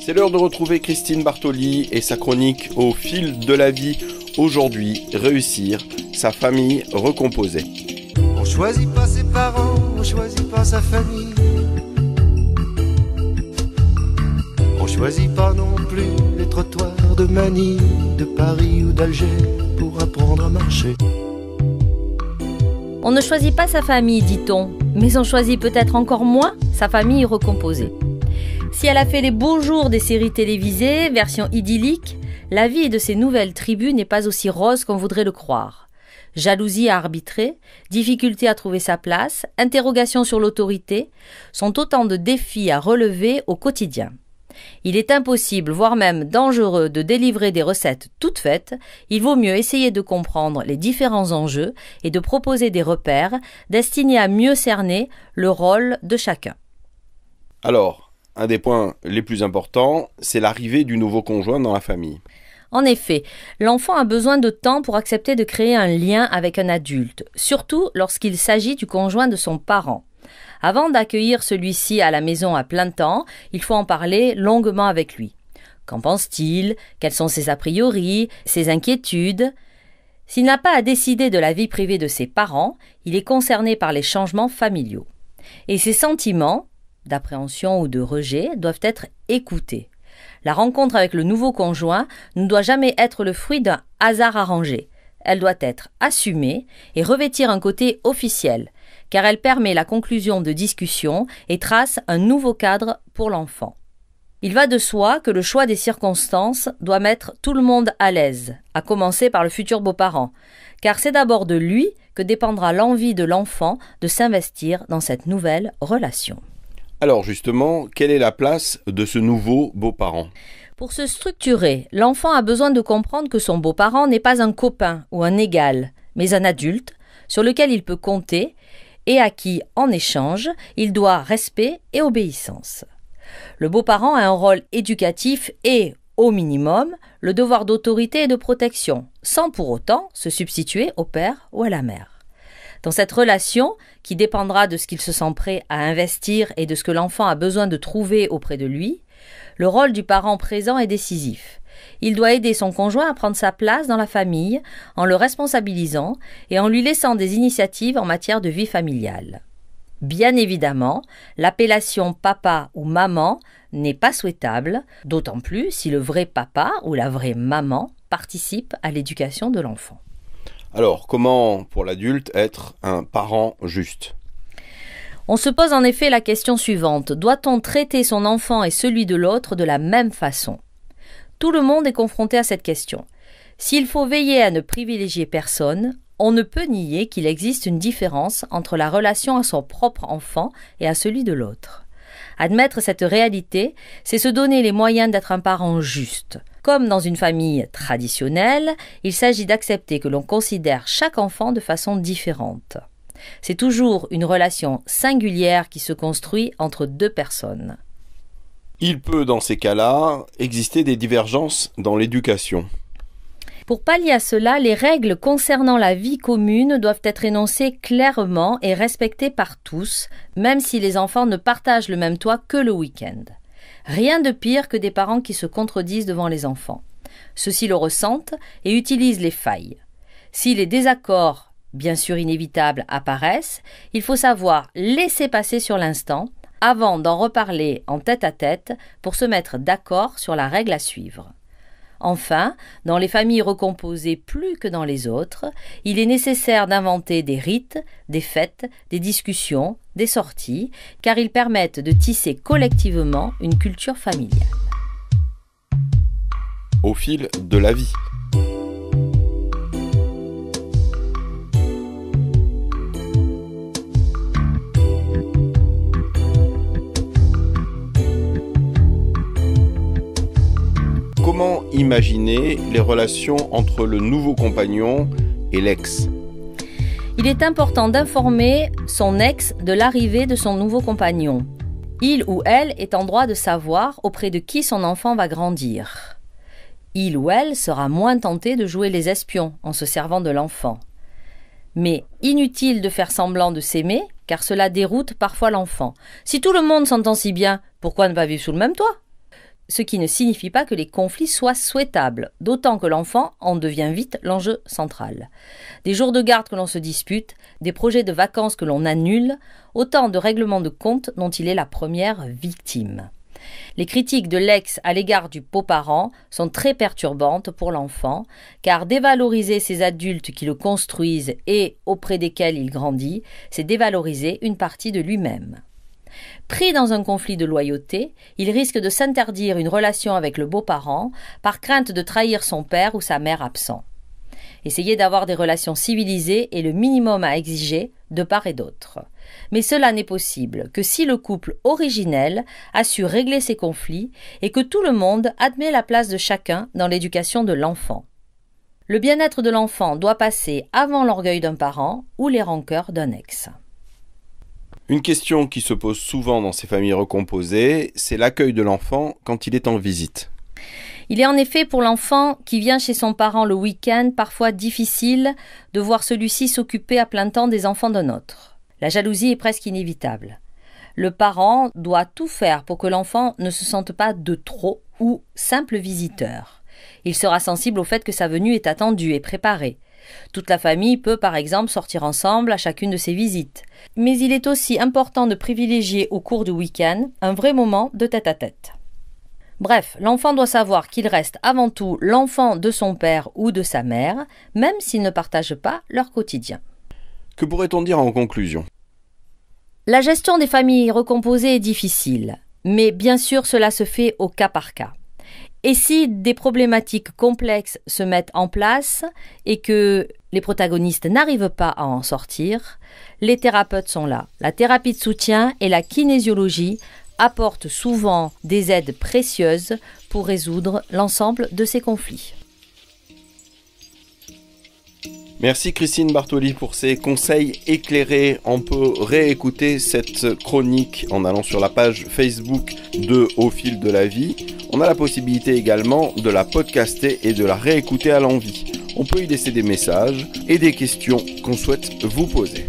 C'est l'heure de retrouver Christine Bartoli et sa chronique Au fil de la vie. Aujourd'hui, réussir sa famille recomposée. On choisit pas ses parents, on choisit pas sa famille. On choisit pas non plus les trottoirs de Manille, de Paris ou d'Alger pour apprendre à marcher. On ne choisit pas sa famille, dit-on, mais on choisit peut-être encore moins sa famille recomposée. Si elle a fait les beaux jours des séries télévisées, version idyllique, la vie de ces nouvelles tribus n'est pas aussi rose qu'on voudrait le croire. Jalousie à arbitrer, difficulté à trouver sa place, interrogation sur l'autorité sont autant de défis à relever au quotidien. Il est impossible, voire même dangereux, de délivrer des recettes toutes faites. Il vaut mieux essayer de comprendre les différents enjeux et de proposer des repères destinés à mieux cerner le rôle de chacun. Alors, un des points les plus importants, c'est l'arrivée du nouveau conjoint dans la famille. En effet, l'enfant a besoin de temps pour accepter de créer un lien avec un adulte, surtout lorsqu'il s'agit du conjoint de son parent. Avant d'accueillir celui-ci à la maison à plein temps, il faut en parler longuement avec lui. Qu'en pense-t-il? Quels sont ses a priori, ses inquiétudes? S'il n'a pas à décider de la vie privée de ses parents, il est concerné par les changements familiaux. Et ses sentiments, d'appréhension ou de rejet, doivent être écoutés. La rencontre avec le nouveau conjoint ne doit jamais être le fruit d'un hasard arrangé. Elle doit être assumée et revêtir un côté officiel, car elle permet la conclusion de discussions et trace un nouveau cadre pour l'enfant. Il va de soi que le choix des circonstances doit mettre tout le monde à l'aise, à commencer par le futur beau-parent, car c'est d'abord de lui que dépendra l'envie de l'enfant de s'investir dans cette nouvelle relation. Alors justement, quelle est la place de ce nouveau beau-parent ? Pour se structurer, l'enfant a besoin de comprendre que son beau-parent n'est pas un copain ou un égal, mais un adulte sur lequel il peut compter et à qui, en échange, il doit respect et obéissance. Le beau-parent a un rôle éducatif et, au minimum, le devoir d'autorité et de protection, sans pour autant se substituer au père ou à la mère. Dans cette relation, qui dépendra de ce qu'il se sent prêt à investir et de ce que l'enfant a besoin de trouver auprès de lui, le rôle du parent présent est décisif. Il doit aider son conjoint à prendre sa place dans la famille en le responsabilisant et en lui laissant des initiatives en matière de vie familiale. Bien évidemment, l'appellation papa ou maman n'est pas souhaitable, d'autant plus si le vrai papa ou la vraie maman participe à l'éducation de l'enfant. Alors, comment, pour l'adulte, être un parent juste ? On se pose en effet la question suivante. Doit-on traiter son enfant et celui de l'autre de la même façon ? Tout le monde est confronté à cette question. S'il faut veiller à ne privilégier personne, on ne peut nier qu'il existe une différence entre la relation à son propre enfant et à celui de l'autre. Admettre cette réalité, c'est se donner les moyens d'être un parent juste. Comme dans une famille traditionnelle, il s'agit d'accepter que l'on considère chaque enfant de façon différente. C'est toujours une relation singulière qui se construit entre deux personnes. Il peut, dans ces cas-là, exister des divergences dans l'éducation. Pour pallier à cela, les règles concernant la vie commune doivent être énoncées clairement et respectées par tous, même si les enfants ne partagent le même toit que le week-end. Rien de pire que des parents qui se contredisent devant les enfants. Ceux-ci le ressentent et utilisent les failles. Si les désaccords, bien sûr inévitables, apparaissent, il faut savoir laisser passer sur l'instant avant d'en reparler en tête-à-tête pour se mettre d'accord sur la règle à suivre. Enfin, dans les familles recomposées plus que dans les autres, il est nécessaire d'inventer des rites, des fêtes, des discussions, des sorties, car ils permettent de tisser collectivement une culture familiale. Au fil de la vie. Comment imaginer les relations entre le nouveau compagnon et l'ex ? Il est important d'informer son ex de l'arrivée de son nouveau compagnon. Il ou elle est en droit de savoir auprès de qui son enfant va grandir. Il ou elle sera moins tenté de jouer les espions en se servant de l'enfant. Mais inutile de faire semblant de s'aimer, car cela déroute parfois l'enfant. Si tout le monde s'entend si bien, pourquoi ne pas vivre sous le même toit ? ce qui ne signifie pas que les conflits soient souhaitables, d'autant que l'enfant en devient vite l'enjeu central. Des jours de garde que l'on se dispute, des projets de vacances que l'on annule, autant de règlements de compte dont il est la première victime. Les critiques de l'ex à l'égard du beau-parent sont très perturbantes pour l'enfant, car dévaloriser ces adultes qui le construisent et auprès desquels il grandit, c'est dévaloriser une partie de lui-même. Pris dans un conflit de loyauté, il risque de s'interdire une relation avec le beau-parent par crainte de trahir son père ou sa mère absent. Essayer d'avoir des relations civilisées est le minimum à exiger de part et d'autre. Mais cela n'est possible que si le couple originel a su régler ses conflits et que tout le monde admet la place de chacun dans l'éducation de l'enfant. Le bien-être de l'enfant doit passer avant l'orgueil d'un parent ou les rancœurs d'un ex. Une question qui se pose souvent dans ces familles recomposées, c'est l'accueil de l'enfant quand il est en visite. Il est en effet pour l'enfant qui vient chez son parent le week-end parfois difficile de voir celui-ci s'occuper à plein temps des enfants d'un autre. La jalousie est presque inévitable. Le parent doit tout faire pour que l'enfant ne se sente pas de trop ou simple visiteur. Il sera sensible au fait que sa venue est attendue et préparée. Toute la famille peut par exemple sortir ensemble à chacune de ses visites. Mais il est aussi important de privilégier au cours du week-end un vrai moment de tête-à-tête. Bref, l'enfant doit savoir qu'il reste avant tout l'enfant de son père ou de sa mère, même s'ils ne partagent pas leur quotidien. Que pourrait-on dire en conclusion ? La gestion des familles recomposées est difficile, mais bien sûr cela se fait au cas par cas. Et si des problématiques complexes se mettent en place et que les protagonistes n'arrivent pas à en sortir, les thérapeutes sont là. La thérapie de soutien et la kinésiologie apportent souvent des aides précieuses pour résoudre l'ensemble de ces conflits. Merci Christine Bartoli pour ces conseils éclairés. On peut réécouter cette chronique en allant sur la page Facebook de Au fil de la vie. On a la possibilité également de la podcaster et de la réécouter à l'envi. On peut y laisser des messages et des questions qu'on souhaite vous poser.